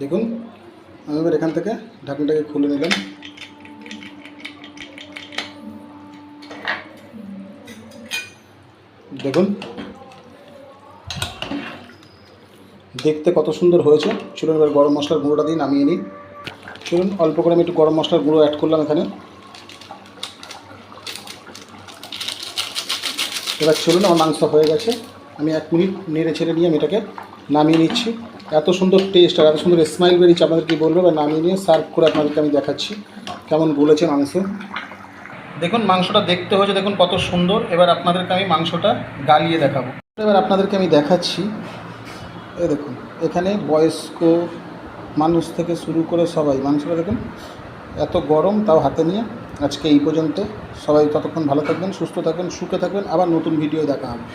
দেখুন আমি এবার এখান থেকে ঢাকনাটাকে খুলে নিলাম। দেখুন দেখতে কত সুন্দর হয়েছে। চলুন এবার গরম মশলার গুঁড়োটা দিয়ে নামিয়ে নিই। চলুন অল্প করে আমি একটু গরম মশলার গুঁড়ো অ্যাড করলাম এখানে। এবার চলুন আমার মাংস হয়ে গেছে, আমি 1 মিনিট নেড়ে ছেড়ে নিয়ে আমি এটাকে নামিয়ে নিচ্ছি। এত সুন্দর টেস্ট আর এত সুন্দর স্মাইল বেরিয়েছে, আপনাদের কী বলবো। এবার নামিয়ে নিয়ে সার্ভ করে আপনাদেরকে আমি দেখাচ্ছি কেমন গলেছে মাংস। দেখুন মাংসটা দেখতে হয়েছে, দেখুন কত সুন্দর। এবার আপনাদেরকে আমি মাংসটা গালিয়ে দেখাবো। এবার আপনাদেরকে আমি দেখাচ্ছি, এই দেখুন এখানে বয়স্ক মানুষ থেকে শুরু করে সবাই, মাংসটা দেখুন এত গরম তাও হাতে নিয়ে। আজকে এই পর্যন্ত, সবাই ততক্ষণ ভালো থাকবেন, সুস্থ থাকবেন, সুখে থাকবেন। আবার নতুন ভিডিও দেখা হবে।